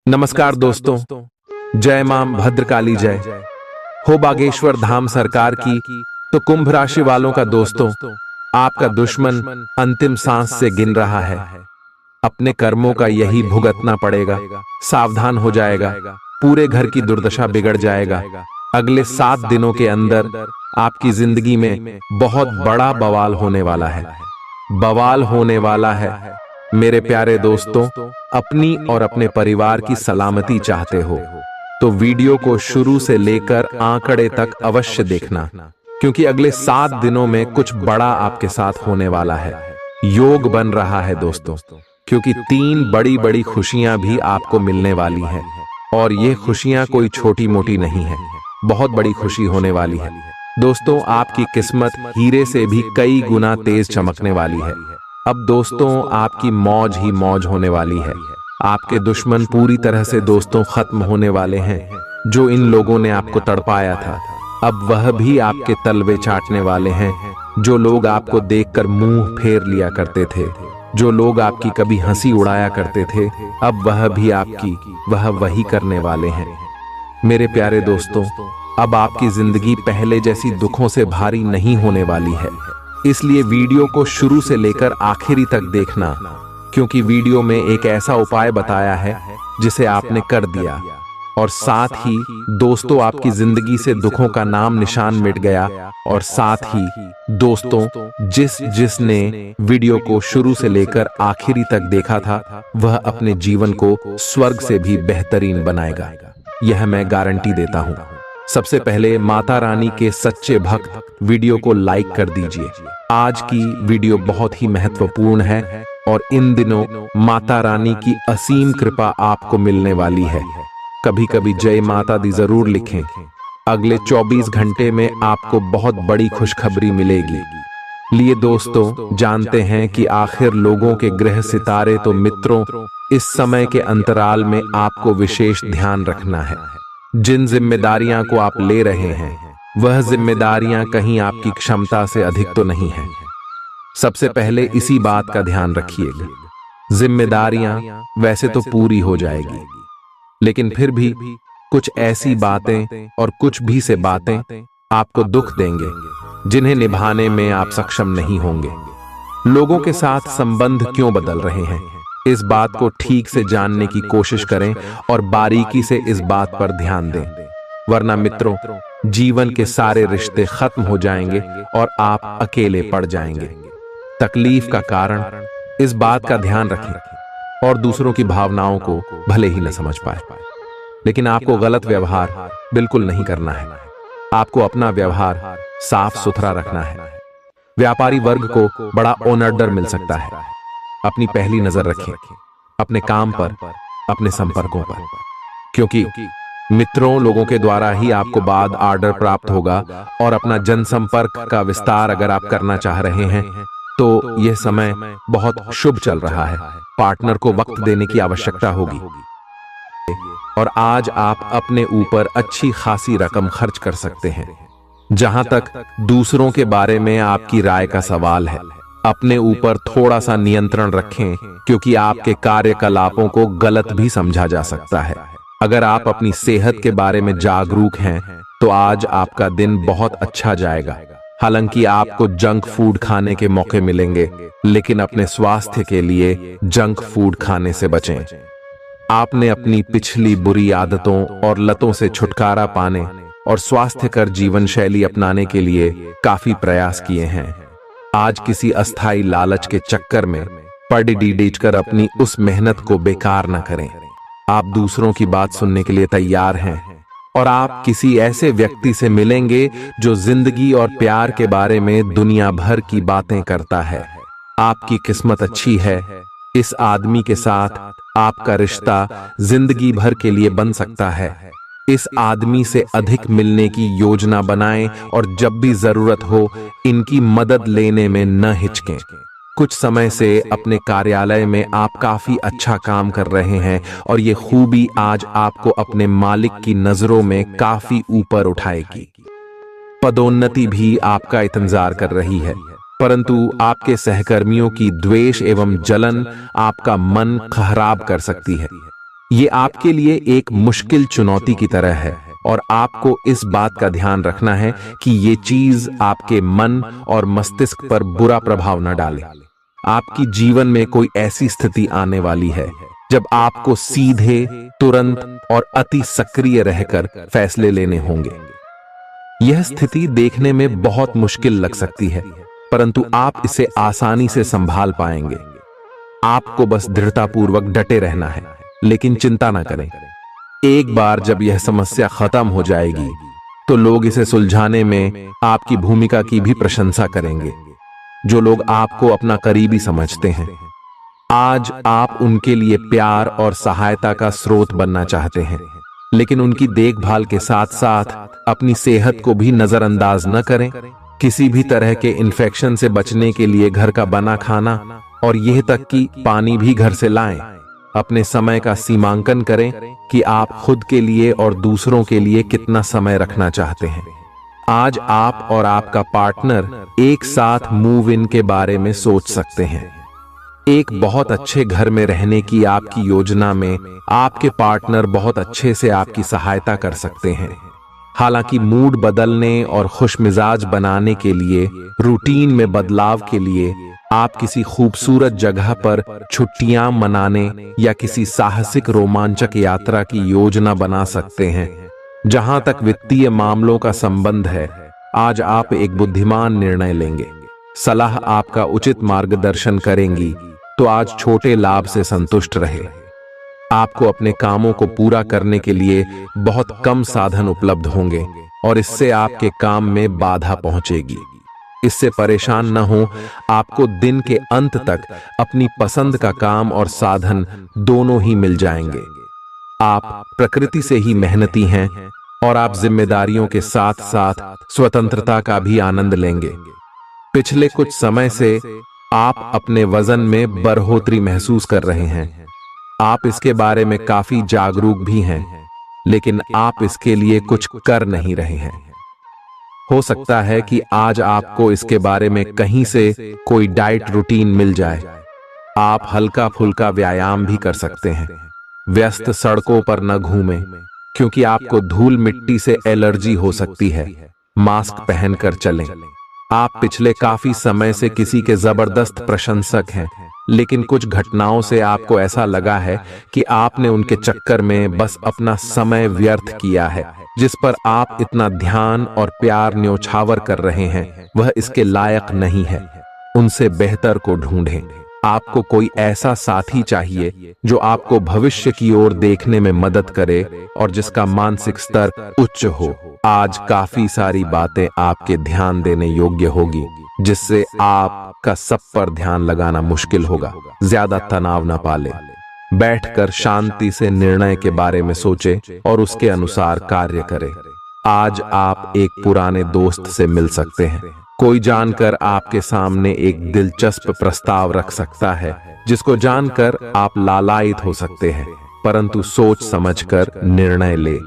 नमस्कार दोस्तों, जय मां भद्रकाली जय हो। बागेश्वर धाम सरकार की तो कुंभ राशि वालों का दोस्तों, आपका दुश्मन अंतिम सांस से गिन रहा है। अपने कर्मों का यही भुगतना पड़ेगा। सावधान हो जाएगा, पूरे घर की दुर्दशा बिगड़ जाएगा। अगले 7 दिनों के अंदर आपकी जिंदगी में बहुत बड़ा बवाल होने वाला है। बवाल होने वाला है। मेरे प्यारे दोस्तों, अपनी और अपने परिवार की सलामती चाहते हो तो वीडियो को शुरू से लेकर आंकड़े तक अवश्य देखना, क्योंकि अगले 7 दिनों में कुछ बड़ा आपके साथ होने वाला है। योग बन रहा है दोस्तों, क्योंकि 3 बड़ी बड़ी खुशियां भी आपको मिलने वाली हैं। और ये खुशियां कोई छोटी मोटी नहीं है, बहुत बड़ी खुशी होने वाली है दोस्तों। आपकी किस्मत हीरे से भी कई गुना तेज चमकने वाली है। अब दोस्तों, आपकी मौज ही मौज होने वाली है। आपके दुश्मन पूरी तरह से दोस्तों खत्म होने वाले हैं। जो इन लोगों ने आपको तड़पाया था, अब वह भी आपके तलवे चाटने वाले हैं। जो लोग आपको देखकर मुंह फेर लिया करते थे, जो लोग आपकी कभी हंसी उड़ाया करते थे, अब वह भी आपकी वही करने वाले हैं। मेरे प्यारे दोस्तों, अब आपकी जिंदगी पहले जैसी दुखों से भारी नहीं होने वाली है। इसलिए वीडियो को शुरू से लेकर आखिरी तक देखना, क्योंकि वीडियो में एक ऐसा उपाय बताया है जिसे आपने कर दिया, और साथ ही दोस्तों आपकी जिंदगी से दुखों का नाम निशान मिट गया। और साथ ही दोस्तों, जिसने वीडियो को शुरू से लेकर आखिरी तक देखा था, वह अपने जीवन को स्वर्ग से भी बेहतरीन बनाएगा, यह मैं गारंटी देता हूं। सबसे पहले माता रानी के सच्चे भक्त वीडियो को लाइक कर दीजिए। आज की वीडियो बहुत ही महत्वपूर्ण है और इन दिनों माता रानी की असीम कृपा आपको मिलने वाली है। कभी कभी जय माता दी जरूर लिखें। अगले 24 घंटे में आपको बहुत बड़ी खुशखबरी मिलेगी। लिए दोस्तों, जानते हैं कि आखिर लोगों के ग्रह सितारे तो मित्रों, इस समय के अंतराल में आपको विशेष ध्यान रखना है। जिन जिम्मेदारियां को आप ले रहे हैं, वह जिम्मेदारियां कहीं आपकी क्षमता से अधिक तो नहीं है। सबसे पहले इसी बात का ध्यान रखिएगा। जिम्मेदारियां वैसे तो पूरी हो जाएगी, लेकिन फिर भी कुछ ऐसी बातें और कुछ भी से बातें आपको दुख देंगे, जिन्हें निभाने में आप सक्षम नहीं होंगे। लोगों के साथ संबंध क्यों बदल रहे हैं, इस बात को ठीक से जानने की कोशिश करें और बारीकी से इस बात पर ध्यान दें, वरना मित्रों, जीवन के सारे रिश्ते खत्म हो जाएंगे और आप अकेले पड़ जाएंगे। तकलीफ का कारण इस बात का ध्यान रखें और दूसरों की भावनाओं को भले ही न समझ पाए, लेकिन आपको गलत व्यवहार बिल्कुल नहीं करना है। आपको अपना व्यवहार साफ सुथरा रखना है। व्यापारी वर्ग को बड़ा ऑर्डर मिल सकता है। अपनी पहली नजर रखें अपने काम पर, अपने संपर्कों पर, क्योंकि मित्रों, लोगों के द्वारा ही आपको बाद ऑर्डर प्राप्त होगा। और अपना जनसंपर्क का विस्तार अगर आप करना चाह रहे हैं तो यह समय बहुत शुभ चल रहा है। पार्टनर को वक्त देने की आवश्यकता होगी और आज आप अपने ऊपर अच्छी खासी रकम खर्च कर सकते हैं। जहां तक दूसरों के बारे में आपकी राय का सवाल है, अपने ऊपर थोड़ा सा नियंत्रण रखें, क्योंकि आपके कार्यकलापों को गलत भी समझा जा सकता है। अगर आप अपनी सेहत के बारे में जागरूक हैं तो आज आपका दिन बहुत अच्छा जाएगा। हालांकि आपको जंक फूड खाने के मौके मिलेंगे, लेकिन अपने स्वास्थ्य के लिए जंक फूड खाने से बचें। आपने अपनी पिछली बुरी आदतों और लतों से छुटकारा पाने और स्वास्थ्यकर जीवन शैली अपनाने के लिए काफी प्रयास किए हैं। आज किसी अस्थाई लालच के चक्कर में पड़ कर अपनी उस मेहनत को बेकार न करें। आप दूसरों की बात सुनने के लिए तैयार हैं और आप किसी ऐसे व्यक्ति से मिलेंगे जो जिंदगी और प्यार के बारे में दुनिया भर की बातें करता है। आपकी किस्मत अच्छी है। इस आदमी के साथ आपका रिश्ता जिंदगी भर के लिए बन सकता है। इस आदमी से अधिक मिलने की योजना बनाएं और जब भी जरूरत हो इनकी मदद लेने में न हिचकें। कुछ समय से अपने कार्यालय में आप काफी अच्छा काम कर रहे हैं और ये खूबी आज आपको अपने मालिक की नजरों में काफी ऊपर उठाएगी। पदोन्नति भी आपका इंतजार कर रही है, परंतु आपके सहकर्मियों की द्वेष एवं जलन आपका मन खराब कर सकती है। ये आपके लिए एक मुश्किल चुनौती की तरह है और आपको इस बात का ध्यान रखना है कि ये चीज आपके मन और मस्तिष्क पर बुरा प्रभाव न डाले। आपकी जीवन में कोई ऐसी स्थिति आने वाली है जब आपको सीधे, तुरंत और अति सक्रिय रहकर फैसले लेने होंगे। यह स्थिति देखने में बहुत मुश्किल लग सकती है, परंतु आप इसे आसानी से संभाल पाएंगे। आपको बस दृढ़तापूर्वक डटे रहना है, लेकिन चिंता ना करें। एक बार जब यह समस्या खत्म हो जाएगी तो लोग इसे सुलझाने में आपकी भूमिका की भी प्रशंसा करेंगे, जो लोग आपको अपना करीबी समझते हैं। आज आप उनके लिए प्यार और सहायता का स्रोत बनना चाहते हैं, लेकिन उनकी देखभाल के साथ साथ अपनी सेहत को भी नजरअंदाज न करें। किसी भी तरह के इन्फेक्शन से बचने के लिए घर का बना खाना और यह तक कि पानी भी घर से लाएं। अपने समय का सीमांकन करें कि आप खुद के लिए और दूसरों के लिए कितना समय रखना चाहते हैं। आज आप और आपका पार्टनर एक साथ मूव इन के बारे में सोच सकते हैं। एक बहुत अच्छे घर में रहने की आपकी योजना में आपके पार्टनर बहुत अच्छे से आपकी सहायता कर सकते हैं। हालांकि मूड बदलने और खुशमिजाज बनाने के लिए, रूटीन में बदलाव के लिए आप किसी खूबसूरत जगह पर छुट्टियां मनाने या किसी साहसिक रोमांचक यात्रा की योजना बना सकते हैं। जहां तक वित्तीय मामलों का संबंध है, आज आप एक बुद्धिमान निर्णय लेंगे। सलाह आपका उचित मार्गदर्शन करेंगी, तो आज छोटे लाभ से संतुष्ट रहे। आपको अपने कामों को पूरा करने के लिए बहुत कम साधन उपलब्ध होंगे और इससे आपके काम में बाधा पहुंचेगी। इससे परेशान न हो, आपको दिन के अंत तक अपनी पसंद का काम और साधन दोनों ही मिल जाएंगे। आप प्रकृति से ही मेहनती हैं और आप जिम्मेदारियों के साथ साथ स्वतंत्रता का भी आनंद लेंगे। पिछले कुछ समय से आप अपने वजन में बढ़ोतरी महसूस कर रहे हैं। आप इसके बारे में काफी जागरूक भी हैं, लेकिन आप इसके लिए कुछ कर नहीं रहे हैं। हो सकता है कि आज आपको इसके बारे में कहीं से कोई डाइट रूटीन मिल जाए। आप हल्का फुल्का व्यायाम भी कर सकते हैं। व्यस्त सड़कों पर न घूमें, क्योंकि आपको धूल मिट्टी से एलर्जी हो सकती है। मास्क पहनकर चलें। आप पिछले काफी समय से किसी के जबरदस्त प्रशंसक हैं, लेकिन कुछ घटनाओं से आपको ऐसा लगा है कि आपने उनके चक्कर में बस अपना समय व्यर्थ किया है। जिस पर आप इतना ध्यान और प्यार न्योछावर कर रहे हैं, वह इसके लायक नहीं है। उनसे बेहतर को ढूंढें। आपको कोई ऐसा साथी चाहिए जो आपको भविष्य की ओर देखने में मदद करे और जिसका मानसिक स्तर उच्च हो। आज काफी सारी बातें आपके ध्यान देने योग्य होगी, जिससे आपका सब पर ध्यान लगाना मुश्किल होगा। ज्यादा तनाव न पाले। बैठकर शांति से निर्णय के बारे में सोचे और उसके अनुसार कार्य करें। आज आप एक पुराने दोस्त से मिल सकते हैं। कोई जानकर आपके सामने एक दिलचस्प प्रस्ताव रख सकता है, जिसको जानकर आप लालायित हो सकते हैं, परंतु सोच समझकर निर्णय ले।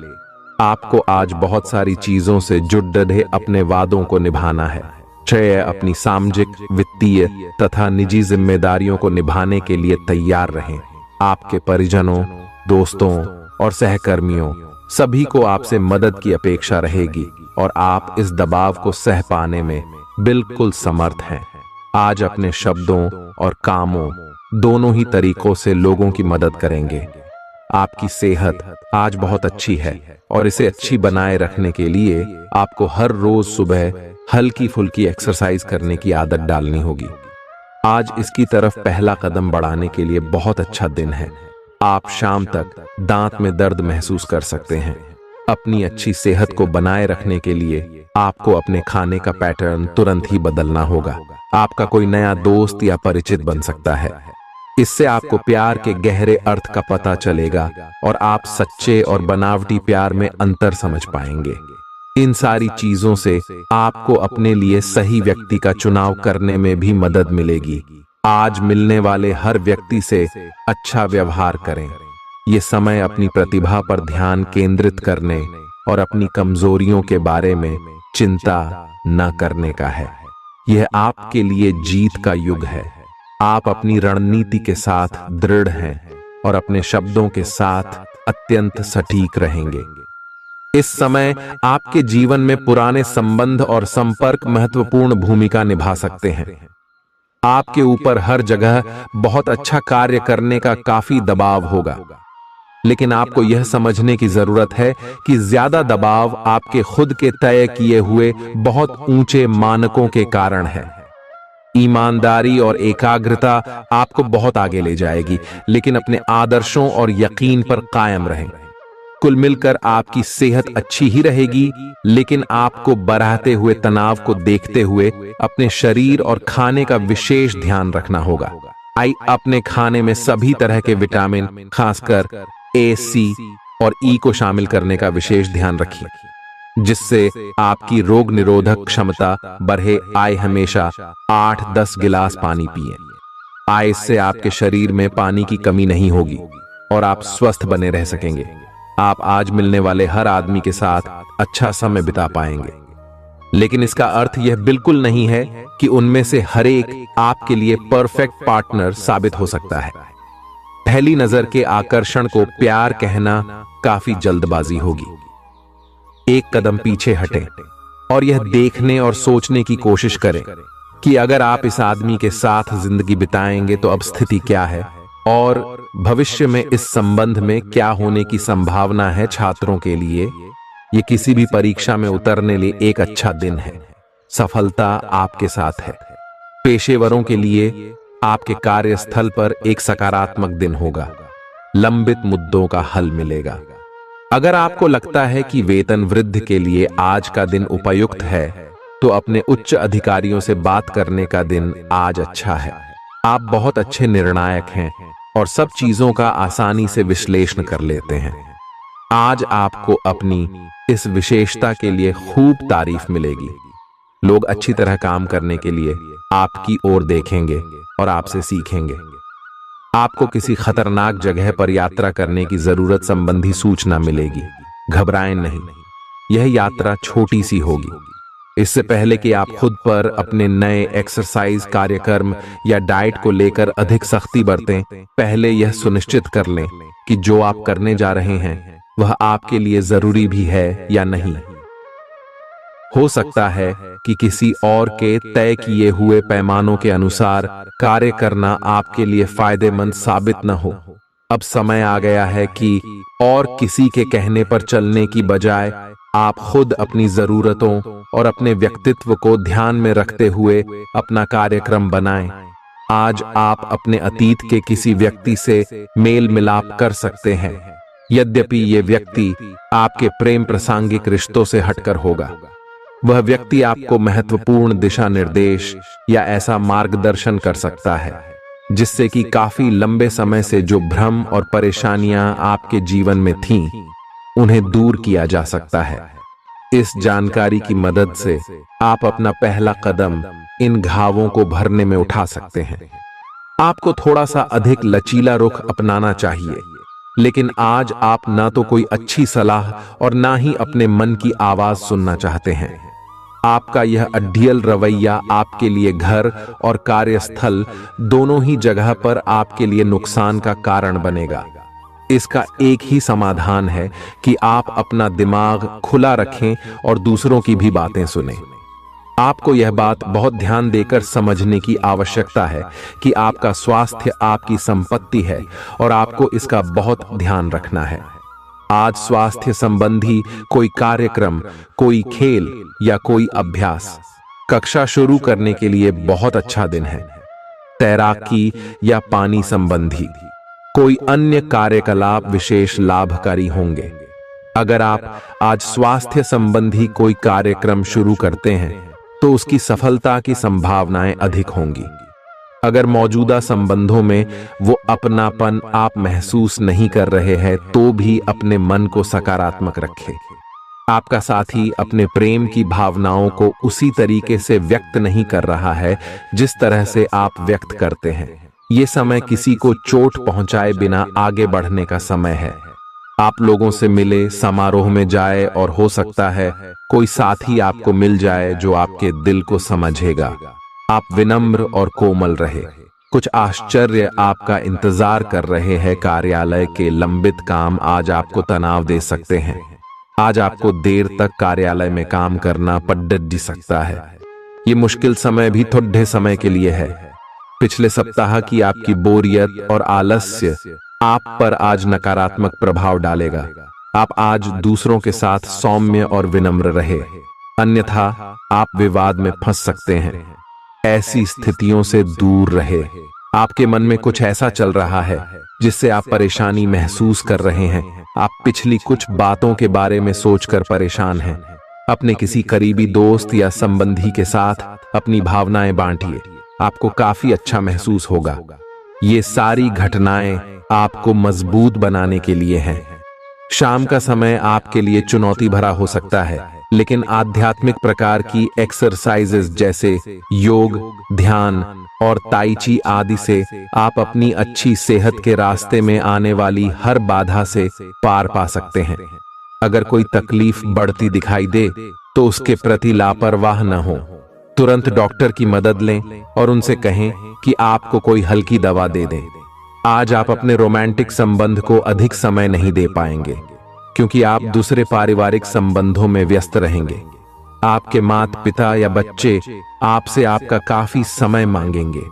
आपको आज बहुत सारी चीजों से जुड़ डे अपने वादों को निभाना है। चाहे अपनी सामाजिक, वित्तीय तथा निजी जिम्मेदारियों को निभाने के लिए तैयार रहें। आपके परिजनों, दोस्तों और सहकर्मियों सभी को आपसे मदद की अपेक्षा रहेगी और आप इस दबाव को सह पाने में बिल्कुल समर्थ हैं। आज अपने शब्दों और कामों दोनों ही तरीकों से लोगों की मदद करेंगे। आपकी सेहत आज बहुत अच्छी है और इसे अच्छी बनाए रखने के लिए आपको हर रोज सुबह हल्की फुल्की एक्सरसाइज करने की आदत डालनी होगी। आज इसकी तरफ पहला कदम बढ़ाने के लिए बहुत अच्छा दिन है। आप शाम तक दांत में दर्द महसूस कर सकते हैं। अपनी अच्छी सेहत को बनाए रखने के लिए आपको अपने खाने का पैटर्न तुरंत ही बदलना होगा। आपका कोई नया दोस्त या परिचित बन सकता है। इससे आपको प्यार के गहरे अर्थ का पता चलेगा और आप सच्चे और बनावटी प्यार में अंतर समझ पाएंगे। इन सारी चीजों से आपको अपने लिए सही व्यक्ति का चुनाव करने में भी मदद मिलेगी। आज मिलने वाले हर व्यक्ति से अच्छा व्यवहार करें। ये समय अपनी प्रतिभा पर ध्यान केंद्रित करने और अपनी कमजोरियों के बारे में चिंता न करने का है। यह आपके लिए जीत का युग है। आप अपनी रणनीति के साथ दृढ़ हैं और अपने शब्दों के साथ अत्यंत सटीक रहेंगे। इस समय आपके जीवन में पुराने संबंध और संपर्क महत्वपूर्ण भूमिका निभा सकते हैं। आपके ऊपर हर जगह बहुत अच्छा कार्य करने का काफी दबाव होगा, लेकिन आपको यह समझने की जरूरत है कि ज्यादा दबाव आपके खुद के तय किए हुए बहुत ऊंचे मानकों के कारण है। ईमानदारी और एकाग्रता आपको बहुत आगे ले जाएगी, लेकिन अपने आदर्शों और यकीन पर कायम रहें। कुल मिलकर आपकी सेहत अच्छी ही रहेगी, लेकिन आपको बढ़ते हुए तनाव को देखते हुए अपने शरीर और खाने का विशेष ध्यान रखना होगा। अपने खाने में सभी तरह के विटामिन, खासकर ए, सी और ई को शामिल करने का विशेष ध्यान रखिए, जिससे आपकी रोग निरोधक क्षमता बढ़े। हमेशा 8-10 गिलास पानी पिए। इससे आपके शरीर में पानी की कमी नहीं होगी और आप स्वस्थ बने रह सकेंगे। आप आज मिलने वाले हर आदमी के साथ अच्छा समय बिता पाएंगे, लेकिन इसका अर्थ यह बिल्कुल नहीं है कि उनमें से हर एक आपके लिए परफेक्ट पार्टनर साबित हो सकता है। पहली नजर के आकर्षण को प्यार कहना काफी जल्दबाजी होगी। एक कदम पीछे हटें और यह देखने और सोचने की कोशिश करें कि अगर आप इस आदमी के साथ जिंदगी बिताएंगे तो अब स्थिति क्या है और भविष्य में इस संबंध में क्या होने की संभावना है। छात्रों के लिए यह किसी भी परीक्षा में उतरने लिए एक अच्छा दिन है। सफलता आपके साथ है। पेशेवरों के लिए आपके कार्यस्थल पर एक सकारात्मक दिन होगा। लंबित मुद्दों का हल मिलेगा। अगर आपको लगता है कि वेतन वृद्धि के लिए आज का दिन उपयुक्त है, तो अपने उच्च अधिकारियों से बात करने का दिन आज अच्छा है। आप बहुत अच्छे निर्णायक हैं और सब चीजों का आसानी से विश्लेषण कर लेते हैं। आज आपको अपनी इस विशेषता के लिए खूब तारीफ मिलेगी। लोग अच्छी तरह काम करने के लिए आपकी ओर देखेंगे और आपसे सीखेंगे। आपको किसी खतरनाक जगह पर यात्रा करने की जरूरत संबंधी सूचना मिलेगी। घबराएं नहीं, यह यात्रा छोटी सी होगी। इससे पहले कि आप खुद पर अपने नए एक्सरसाइज कार्यक्रम या डाइट को लेकर अधिक सख्ती बरतें, पहले यह सुनिश्चित कर लें कि जो आप करने जा रहे हैं वह आपके लिए जरूरी भी है या नहीं। हो सकता है कि किसी और के तय किए हुए पैमानों के अनुसार कार्य करना आपके लिए फायदेमंद साबित न हो। अब समय आ गया है कि और किसी के कहने पर चलने की बजाय आप खुद अपनी जरूरतों और अपने व्यक्तित्व को ध्यान में रखते हुए अपना कार्यक्रम बनाएं। आज आप अपने अतीत के किसी व्यक्ति से मेल मिलाप कर सकते हैं, यद्यपि ये व्यक्ति आपके प्रेम प्रासंगिक रिश्तों से हटकर होगा। वह व्यक्ति आपको महत्वपूर्ण दिशा निर्देश या ऐसा मार्गदर्शन कर सकता है जिससे कि काफी लंबे समय से जो भ्रम और परेशानियां आपके जीवन में थीं, उन्हें दूर किया जा सकता है। इस जानकारी की मदद से आप अपना पहला कदम इन घावों को भरने में उठा सकते हैं। आपको थोड़ा सा अधिक लचीला रुख अपनाना चाहिए, लेकिन आज आप ना तो कोई अच्छी सलाह और ना ही अपने मन की आवाज सुनना चाहते हैं। आपका यह अड्डियल रवैया आपके लिए घर और कार्यस्थल दोनों ही जगह पर आपके लिए नुकसान का कारण बनेगा। इसका एक ही समाधान है कि आप अपना दिमाग खुला रखें और दूसरों की भी बातें सुनें। आपको यह बात बहुत ध्यान देकर समझने की आवश्यकता है कि आपका स्वास्थ्य आपकी संपत्ति है और आपको इसका बहुत ध्यान रखना है। आज स्वास्थ्य संबंधी कोई कार्यक्रम, कोई खेल या कोई अभ्यास कक्षा शुरू करने के लिए बहुत अच्छा दिन है। तैराकी या पानी संबंधी कोई अन्य कार्यकलाप विशेष लाभकारी होंगे। अगर आप आज स्वास्थ्य संबंधी कोई कार्यक्रम शुरू करते हैं तो उसकी सफलता की संभावनाएं अधिक होंगी। अगर मौजूदा संबंधों में वो अपनापन आप महसूस नहीं कर रहे हैं तो भी अपने मन को सकारात्मक रखें। आपका साथी अपने प्रेम की भावनाओं को उसी तरीके से व्यक्त नहीं कर रहा है जिस तरह से आप व्यक्त करते हैं। ये समय किसी को चोट पहुंचाए बिना आगे बढ़ने का समय है। आप लोगों से मिले, समारोह में जाए और हो सकता है कोई साथी आपको मिल जाए जो आपके दिल को समझेगा। आप विनम्र और कोमल रहे। कुछ आश्चर्य आपका इंतजार कर रहे हैं। कार्यालय के लंबित काम आज आपको तनाव दे सकते हैं। आज आपको देर तक कार्यालय में काम करना पड़ सकता है। ये मुश्किल समय भी थोड़े समय के लिए है। पिछले सप्ताह की आपकी बोरियत और आलस्य आप पर आज नकारात्मक प्रभाव डालेगा। आप आज दूसरों के साथ सौम्य और विनम्र रहे, अन्यथा आप विवाद में फंस सकते हैं। ऐसी स्थितियों से दूर रहे। आपके मन में कुछ ऐसा चल रहा है जिससे आप परेशानी महसूस कर रहे हैं। आप पिछली कुछ बातों के बारे में सोचकर परेशान हैं। अपने किसी करीबी दोस्त या संबंधी के साथ अपनी भावनाएं बांटिए, आपको काफी अच्छा महसूस होगा। ये सारी घटनाएं आपको मजबूत बनाने के लिए हैं। शाम का समय आपके लिए चुनौती भरा हो सकता है, लेकिन आध्यात्मिक प्रकार की एक्सरसाइजेस जैसे योग, ध्यान और ताई ची आदि से आप अपनी अच्छी सेहत के रास्ते में आने वाली हर बाधा से पार पा सकते हैं। अगर कोई तकलीफ बढ़ती दिखाई दे तो उसके प्रति लापरवाह न हो। तुरंत डॉक्टर की मदद लें और उनसे कहें कि आपको कोई हल्की दवा दे दें। आज आप अपने रोमांटिक संबंध को अधिक समय नहीं दे पाएंगे क्योंकि आप दूसरे पारिवारिक संबंधों में व्यस्त रहेंगे। आपके माता पिता या बच्चे आपसे आपका काफी समय मांगेंगे,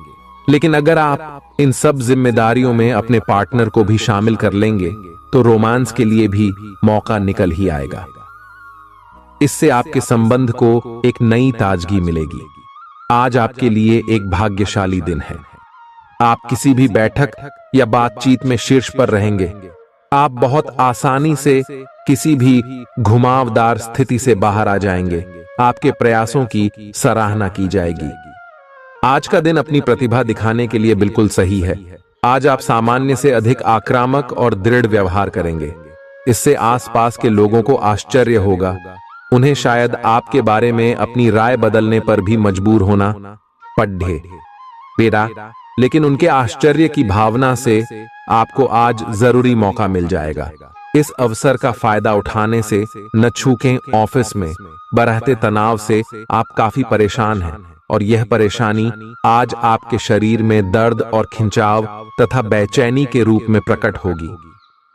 लेकिन अगर आप इन सब जिम्मेदारियों में अपने पार्टनर को भी शामिल कर लेंगे तो रोमांस के लिए भी मौका निकल ही आएगा। इससे आपके संबंध को एक नई ताजगी मिलेगी। आज आपके लिए एक भाग्यशाली दिन है। आप किसी भी बैठक या बातचीत में शीर्ष पर रहेंगे। आप बहुत आसानी से किसी भी घुमावदार स्थिति से बाहर आ जाएंगे। आपके प्रयासों की सराहना की जाएगी। आज का दिन अपनी प्रतिभा दिखाने के लिए बिल्कुल सही है। आज आप सामान्य से अधिक आक्रामक और दृढ़ व्यवहार करेंगे। इससे आसपास के लोगों को आश्चर्य होगा। उन्हें शायद आपके बारे में अपनी राय बदलने पर भी मजबूर होना पड़े, लेकिन उनके आश्चर्य की भावना से आपको आज जरूरी मौका मिल जाएगा। इस अवसर का फायदा उठाने से न चूकें। ऑफिस में बढ़ते तनाव से आप काफी परेशान हैं और यह परेशानी आज आपके शरीर में दर्द और खिंचाव तथा बेचैनी के रूप में प्रकट होगी।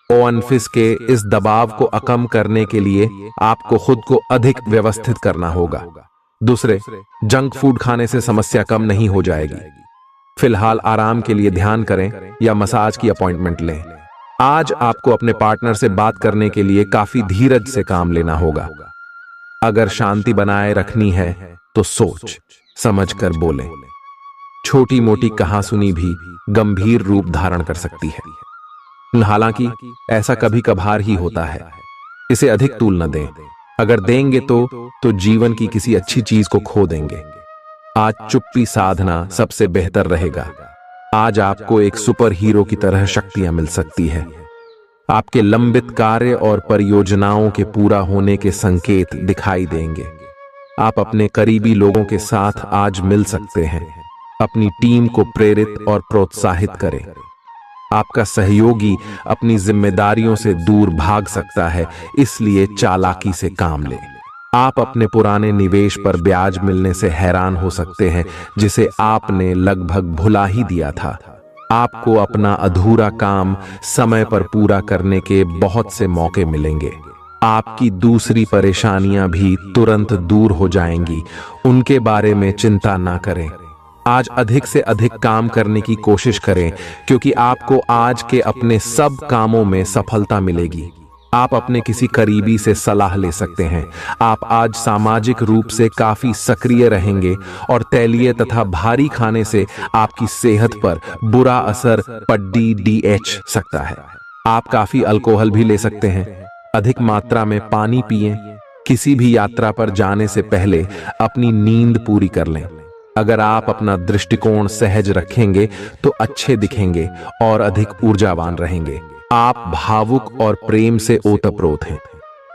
ऑफिस के इस दबाव को कम करने के लिए आपको खुद को अधिक व्यवस्थित करना होगा। दूसरे, जंक फूड खाने से समस्या कम नहीं हो जाएगी। फिलहाल आराम के लिए ध्यान करें या मसाज की अपॉइंटमेंट लें। आज आपको अपने पार्टनर से बात करने के लिए काफी धीरज से काम लेना होगा। अगर शांति बनाए रखनी है तो सोच समझकर बोलें। छोटी मोटी कहासुनी भी गंभीर रूप धारण कर सकती है। हालांकि ऐसा कभी कभार ही होता है। इसे अधिक तूल न दें। अगर देंगे तो जीवन की किसी अच्छी चीज को खो देंगे। आज चुप्पी साधना सबसे बेहतर रहेगा। आज आपको एक सुपर हीरो की तरह शक्तियां मिल सकती है। आपके लंबित कार्य और परियोजनाओं के पूरा होने के संकेत दिखाई देंगे। आप अपने करीबी लोगों के साथ आज मिल सकते हैं। अपनी टीम को प्रेरित और प्रोत्साहित करें। आपका सहयोगी अपनी जिम्मेदारियों से दूर भाग सकता है, इसलिए चालाकी से काम लें। आप अपने पुराने निवेश पर ब्याज मिलने से हैरान हो सकते हैं, जिसे आपने लगभग भुला ही दिया था। आपको अपना अधूरा काम समय पर पूरा करने के बहुत से मौके मिलेंगे। आपकी दूसरी परेशानियां भी तुरंत दूर हो जाएंगी। उनके बारे में चिंता ना करें। आज अधिक से अधिक काम करने की कोशिश करें, क्योंकि आपको आज के अपने सब कामों में सफलता मिलेगी। आप अपने किसी करीबी से सलाह ले सकते हैं। आप आज सामाजिक रूप से काफी सक्रिय रहेंगे और तैलीय तथा भारी खाने से आपकी सेहत पर बुरा असर पड़ सकता है। आप काफी अल्कोहल भी ले सकते हैं। अधिक मात्रा में पानी पिएं। किसी भी यात्रा पर जाने से पहले अपनी नींद पूरी कर लें। अगर आप अपना दृष्टिकोण सहज रखेंगे तो अच्छे दिखेंगे और अधिक ऊर्जावान रहेंगे। आप भावुक और प्रेम से ओतप्रोत हैं।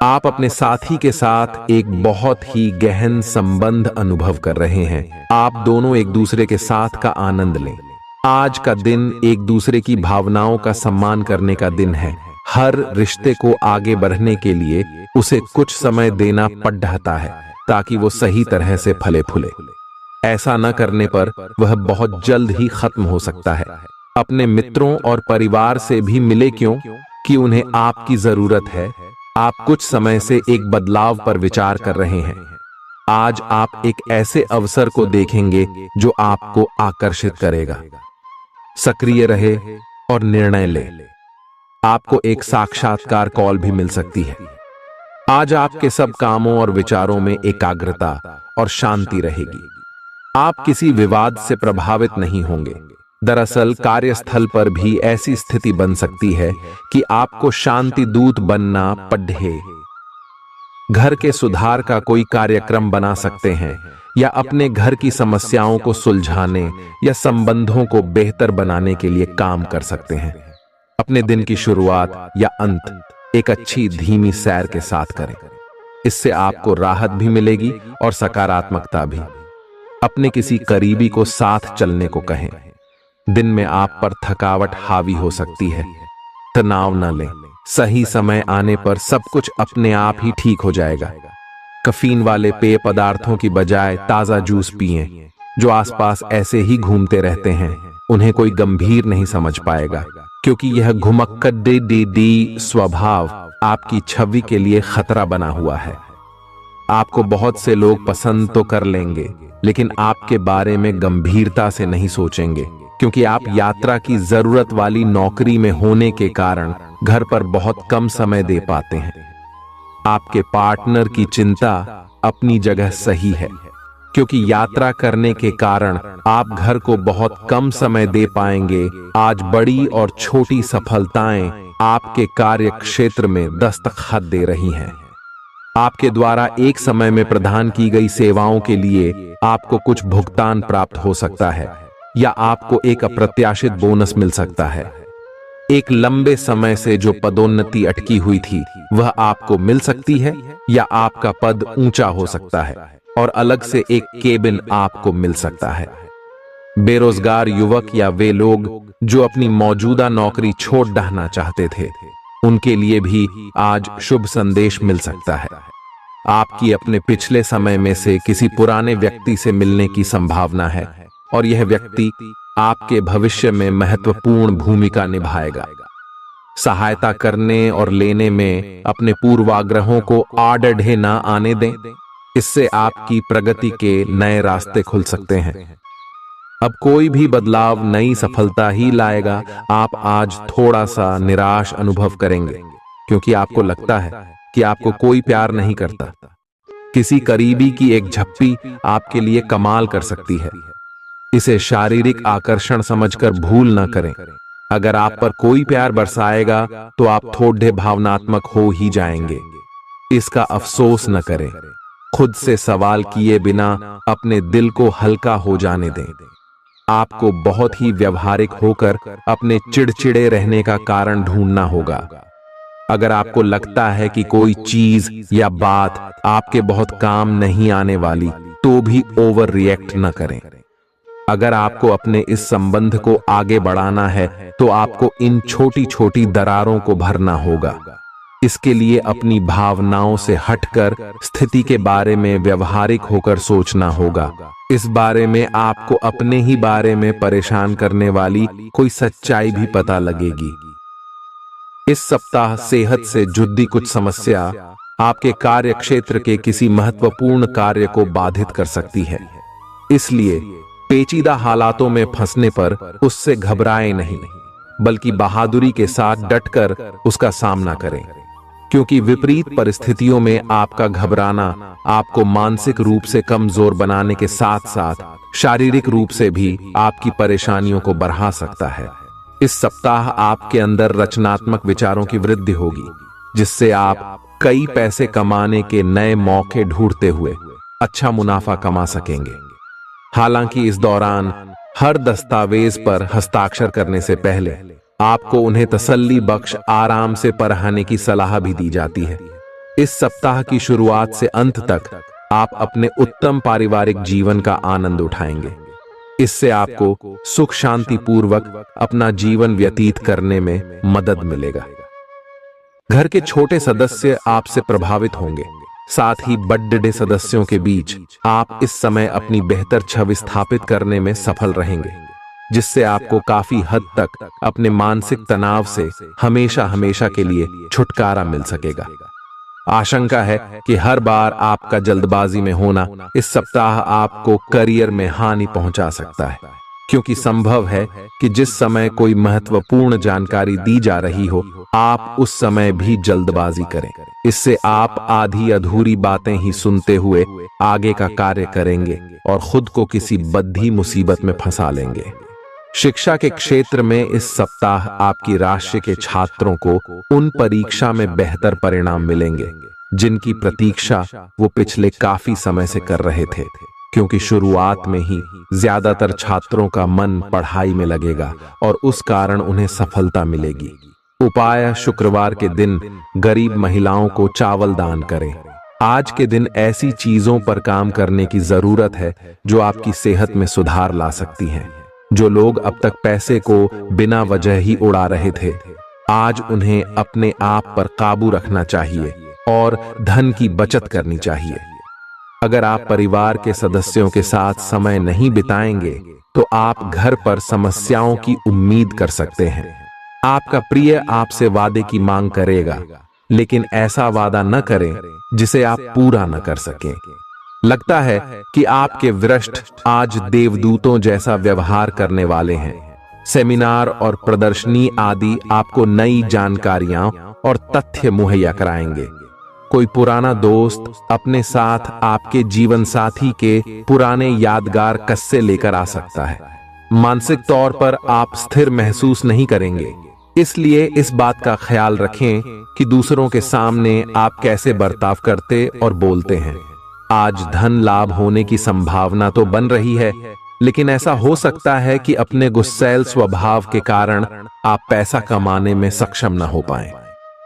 आप अपने साथी के साथ एक बहुत ही गहन संबंध अनुभव कर रहे हैं। आप दोनों एक दूसरे के साथ का आनंद लें। आज का दिन एक दूसरे की भावनाओं का सम्मान करने का दिन है। हर रिश्ते को आगे बढ़ने के लिए उसे कुछ समय देना पड़ता है ताकि वो सही तरह से फले फूले। ऐसा न करने पर वह बहुत जल्द ही खत्म हो सकता है। अपने मित्रों और परिवार से भी मिले क्यों कि उन्हें आपकी जरूरत है। आप कुछ समय से एक बदलाव पर विचार कर रहे हैं। आज आप एक ऐसे अवसर को देखेंगे जो आपको आकर्षित करेगा। सक्रिय रहे और निर्णय ले। आपको एक साक्षात्कार कॉल भी मिल सकती है। आज आपके सब कामों और विचारों में एकाग्रता और शांति रहेगी। आप किसी विवाद से प्रभावित नहीं होंगे। दरअसल कार्यस्थल पर भी ऐसी स्थिति बन सकती है कि आपको शांति दूत बनना पड़े। घर के सुधार का कोई कार्यक्रम बना सकते हैं या अपने घर की समस्याओं को सुलझाने या संबंधों को बेहतर बनाने के लिए काम कर सकते हैं। अपने दिन की शुरुआत या अंत एक अच्छी धीमी सैर के साथ करें। इससे आपको राहत भी मिलेगी और सकारात्मकता भी। अपने किसी करीबी को साथ चलने को कहें। दिन में आप पर थकावट हावी हो सकती है। तनाव न लें। सही समय आने पर सब कुछ अपने आप ही ठीक हो जाएगा। कैफीन वाले पेय पदार्थों की बजाय ताजा जूस पिएं। जो आसपास ऐसे ही घूमते रहते हैं उन्हें कोई गंभीर नहीं समझ पाएगा, क्योंकि यह घुमक्कड़ स्वभाव आपकी छवि के लिए खतरा बना हुआ है। आपको बहुत से लोग पसंद तो कर लेंगे, लेकिन आपके बारे में गंभीरता से नहीं सोचेंगे, क्योंकि आप यात्रा की जरूरत वाली नौकरी में होने के कारण घर पर बहुत कम समय दे पाते हैं। आपके पार्टनर की चिंता अपनी जगह सही है, क्योंकि यात्रा करने के कारण आप घर को बहुत कम समय दे पाएंगे। आज बड़ी और छोटी सफलताएं आपके कार्य क्षेत्र में दस्तखत दे रही हैं। आपके द्वारा एक समय में प्रदान की गई सेवाओं के लिए आपको कुछ भुगतान प्राप्त हो सकता है या आपको एक अप्रत्याशित बोनस मिल सकता है। एक लंबे समय से जो पदोन्नति अटकी हुई थी वह आपको मिल सकती है या आपका पद ऊंचा हो सकता है और अलग से एक केबिन आपको मिल सकता है। बेरोजगार युवक या वे लोग जो अपनी मौजूदा नौकरी छोड़ देना चाहते थे, उनके लिए भी आज शुभ संदेश मिल सकता है। आपकी अपने पिछले समय में से किसी पुराने व्यक्ति से मिलने की संभावना है और यह व्यक्ति आपके भविष्य में महत्वपूर्ण भूमिका निभाएगा। सहायता करने और लेने में अपने पूर्वाग्रहों को आड़े ना आने दें। इससे आपकी प्रगति के नए रास्ते खुल सकते हैं। अब कोई भी बदलाव नई सफलता ही लाएगा। आप आज थोड़ा सा निराश अनुभव करेंगे, क्योंकि आपको लगता है कि आपको कोई प्यार नहीं करता। किसी करीबी की एक झप्पी आपके लिए कमाल कर सकती है। इसे शारीरिक आकर्षण समझकर भूल न करें। अगर आप पर कोई प्यार बरसाएगा तो आप थोड़े भावनात्मक हो ही जाएंगे। इसका अफसोस न करें। खुद से सवाल किए बिना अपने दिल को हल्का हो जाने दें। आपको बहुत ही व्यवहारिक होकर अपने चिड़चिड़े रहने का कारण ढूंढना होगा। अगर आपको लगता है कि कोई चीज या बात आपके बहुत काम नहीं आने वाली, तो भी ओवर रिएक्ट न करें। अगर आपको अपने इस संबंध को आगे बढ़ाना है तो आपको इन छोटी छोटी दरारों को भरना होगा। इसके लिए अपनी भावनाओं से हटकर स्थिति के बारे में व्यवहारिक होकर सोचना होगा। इस बारे में आपको अपने ही बारे में परेशान करने वाली कोई सच्चाई भी पता लगेगी। इस सप्ताह सेहत से जुड़ी कुछ समस्या आपके कार्य क्षेत्र के किसी महत्वपूर्ण कार्य को बाधित कर सकती है। इसलिए पेचीदा हालातों में फंसने पर उससे घबराएं नहीं, बल्कि बहादुरी के साथ डटकर उसका सामना करें, क्योंकि विपरीत परिस्थितियों में आपका घबराना आपको मानसिक रूप से कमजोर बनाने के साथ साथ शारीरिक रूप से भी आपकी परेशानियों को बढ़ा सकता है। इस सप्ताह आपके अंदर रचनात्मक विचारों की वृद्धि होगी, जिससे आप कई पैसे कमाने के नए मौके ढूंढते हुए अच्छा मुनाफा कमा सकेंगे। हालांकि इस दौरान हर दस्तावेज पर हस्ताक्षर करने से पहले आपको उन्हें तसल्ली बख्श आराम से पढ़ने की सलाह भी दी जाती है। इस सप्ताह की शुरुआत से अंत तक आप अपने उत्तम पारिवारिक जीवन का आनंद उठाएंगे। इससे आपको सुख शांति पूर्वक अपना जीवन व्यतीत करने में मदद मिलेगा। घर के छोटे सदस्य आपसे प्रभावित होंगे, साथ ही बड़े सदस्यों के बीच आप इस समय अपनी बेहतर छवि स्थापित करने में सफल रहेंगे, जिससे आपको काफी हद तक अपने मानसिक तनाव से हमेशा हमेशा के लिए छुटकारा मिल सकेगा। आशंका है कि हर बार आपका जल्दबाजी में होना इस सप्ताह आपको करियर में हानि पहुंचा सकता है, क्योंकि संभव है कि जिस समय कोई महत्वपूर्ण जानकारी दी जा रही हो, आप उस समय भी जल्दबाजी करें। इससे आप आधी अधूरी बातें ही सुनते हुए आगे का कार्य करेंगे और खुद को किसी बद्धी मुसीबत में फंसा लेंगे। शिक्षा के क्षेत्र में इस सप्ताह आपकी राशि के छात्रों को उन परीक्षा में बेहतर परिणाम मिलेंगे जिनकी प्रतीक्षा वो पिछले काफी समय से कर रहे थे, क्योंकि शुरुआत में ही ज्यादातर छात्रों का मन पढ़ाई में लगेगा और उस कारण उन्हें सफलता मिलेगी। उपाय: शुक्रवार के दिन गरीब महिलाओं को चावल दान करें। आज के दिन ऐसी चीजों पर काम करने की जरूरत है जो आपकी सेहत में सुधार ला सकती हैं। जो लोग अब तक पैसे को बिना वजह ही उड़ा रहे थे, आज उन्हें अपने आप पर काबू रखना चाहिए और धन की बचत करनी चाहिए। अगर आप परिवार के सदस्यों के साथ समय नहीं बिताएंगे तो आप घर पर समस्याओं की उम्मीद कर सकते हैं। आपका प्रिय आपसे वादे की मांग करेगा, लेकिन ऐसा वादा न करें जिसे आप पूरा न कर सकें। लगता है कि आपके वरिष्ठ आज देवदूतों जैसा व्यवहार करने वाले हैं। सेमिनार और प्रदर्शनी आदि आपको नई जानकारियां और तथ्य मुहैया कराएंगे। कोई पुराना दोस्त अपने साथ आपके जीवन साथी के पुराने यादगार किस्से लेकर आ सकता है। मानसिक तौर पर आप स्थिर महसूस नहीं करेंगे, इसलिए इस बात का ख्याल रखें कि दूसरों के सामने आप कैसे बर्ताव करते और बोलते हैं। आज धन लाभ होने की संभावना तो बन रही है, लेकिन ऐसा हो सकता है कि अपने गुस्सैल स्वभाव के कारण आप पैसा कमाने में सक्षम न हो पाएं।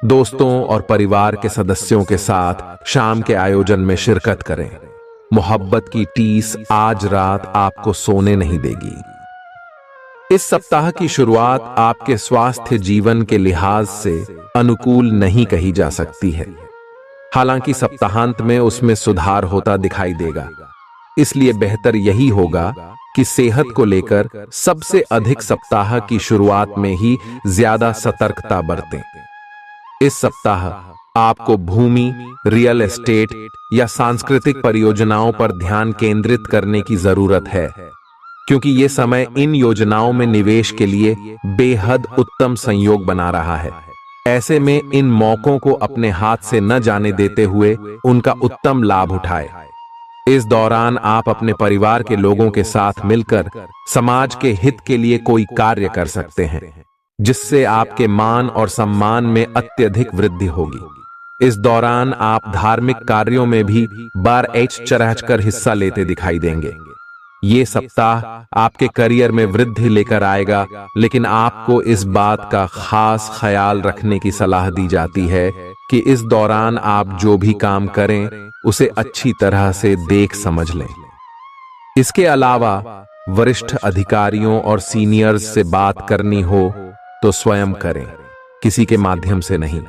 दोस्तों और परिवार के सदस्यों के साथ शाम के आयोजन में शिरकत करें। मोहब्बत की टीस आज रात आपको सोने नहीं देगी। इस सप्ताह की शुरुआत आपके स्वास्थ्य जीवन के लिहाज से अनुकूल नहीं कही जा सकती है, हालांकि सप्ताहांत में उसमें सुधार होता दिखाई देगा। इसलिए बेहतर यही होगा कि सेहत को लेकर सबसे अधिक सप्ताह की शुरुआत में ही ज्यादा सतर्कता बरतें। इस सप्ताह आपको भूमि, रियल एस्टेट या सांस्कृतिक परियोजनाओं पर ध्यान केंद्रित करने की जरूरत है, क्योंकि ये समय इन योजनाओं में निवेश के लिए बेहद उत्तम संयोग बना रहा है। ऐसे में इन मौकों को अपने हाथ से न जाने देते हुए उनका उत्तम लाभ उठाए। इस दौरान आप अपने परिवार के लोगों के साथ मिलकर समाज के हित के लिए कोई कार्य कर सकते हैं, जिससे आपके मान और सम्मान में अत्यधिक वृद्धि होगी। इस दौरान आप धार्मिक कार्यों में भी बढ़-चढ़कर हिस्सा लेते दिखाई देंगे। ये सप्ताह आपके करियर में वृद्धि लेकर आएगा, लेकिन आपको इस बात का खास ख्याल रखने की सलाह दी जाती है कि इस दौरान आप जो भी काम करें उसे अच्छी तरह से देख समझ लें। इसके अलावा वरिष्ठ अधिकारियों और सीनियर्स से बात करनी हो तो स्वयं करें, किसी के माध्यम से नहीं,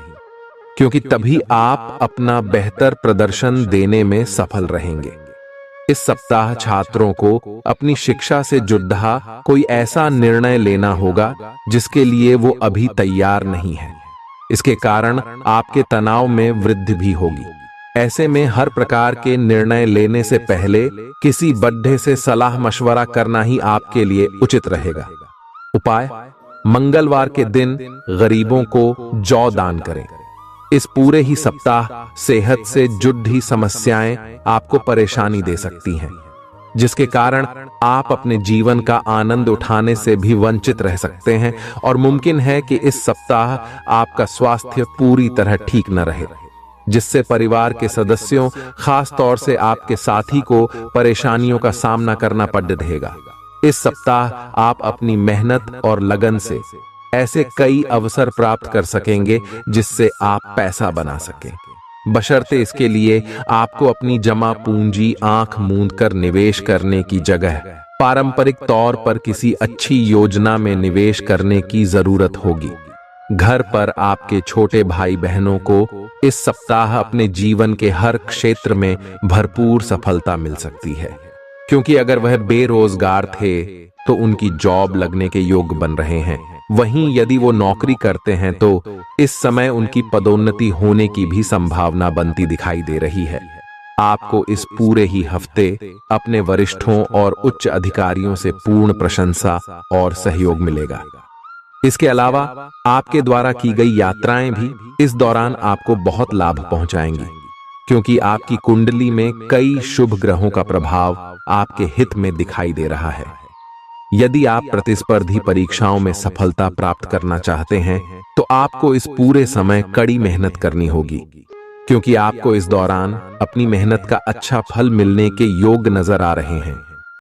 क्योंकि तभी आप अपना बेहतर प्रदर्शन देने में सफल रहेंगे। इस सप्ताह छात्रों को अपनी शिक्षा से जुड़ा कोई ऐसा निर्णय लेना होगा जिसके लिए वो अभी तैयार नहीं है। इसके कारण आपके तनाव में वृद्धि भी होगी। ऐसे में हर प्रकार के निर्णय लेने से पहले किसी बड्ढे से सलाह मशवरा करना ही आपके लिए उचित रहेगा। उपाय: मंगलवार के दिन गरीबों को जौ दान करें। इस पूरे ही सप्ताह सेहत से जुड़ी समस्याएं आपको परेशानी दे सकती हैं, जिसके कारण आप अपने जीवन का आनंद उठाने से भी वंचित रह सकते हैं और मुमकिन है कि इस सप्ताह आपका स्वास्थ्य पूरी तरह ठीक न रहे, जिससे परिवार के सदस्यों, खास तौर से आपके साथी को परेशानियों का सामना करना पड़ रहेगा। इस सप्ताह आप अपनी मेहनत और लगन से ऐसे कई अवसर प्राप्त कर सकेंगे जिससे आप पैसा बना सकें, बशर्ते इसके लिए आपको अपनी जमा पूंजी आंख मूंद कर निवेश करने की जगह पारंपरिक तौर पर किसी अच्छी योजना में निवेश करने की जरूरत होगी। घर पर आपके छोटे भाई बहनों को इस सप्ताह अपने जीवन के हर क्षेत्र में भरपूर सफलता मिल सकती है, क्योंकि अगर वह बेरोजगार थे तो उनकी जॉब लगने के योग बन रहे हैं। वहीं यदि वो नौकरी करते हैं तो इस समय उनकी पदोन्नति होने की भी संभावना बनती दिखाई दे रही है। आपको इस पूरे ही हफ्ते अपने वरिष्ठों और उच्च अधिकारियों से पूर्ण प्रशंसा और सहयोग मिलेगा। इसके अलावा आपके द्वारा की गई यात्राएं भी इस दौरान आपको बहुत लाभ पहुंचाएंगी, क्योंकि आपकी कुंडली में कई शुभ ग्रहों का प्रभाव आपके हित में दिखाई दे रहा है। यदि आप प्रतिस्पर्धी परीक्षाओं में सफलता प्राप्त करना चाहते हैं तो आपको इस पूरे समय कड़ी मेहनत करनी होगी, क्योंकि आपको इस दौरान अपनी मेहनत का अच्छा फल मिलने के योग नजर आ रहे हैं।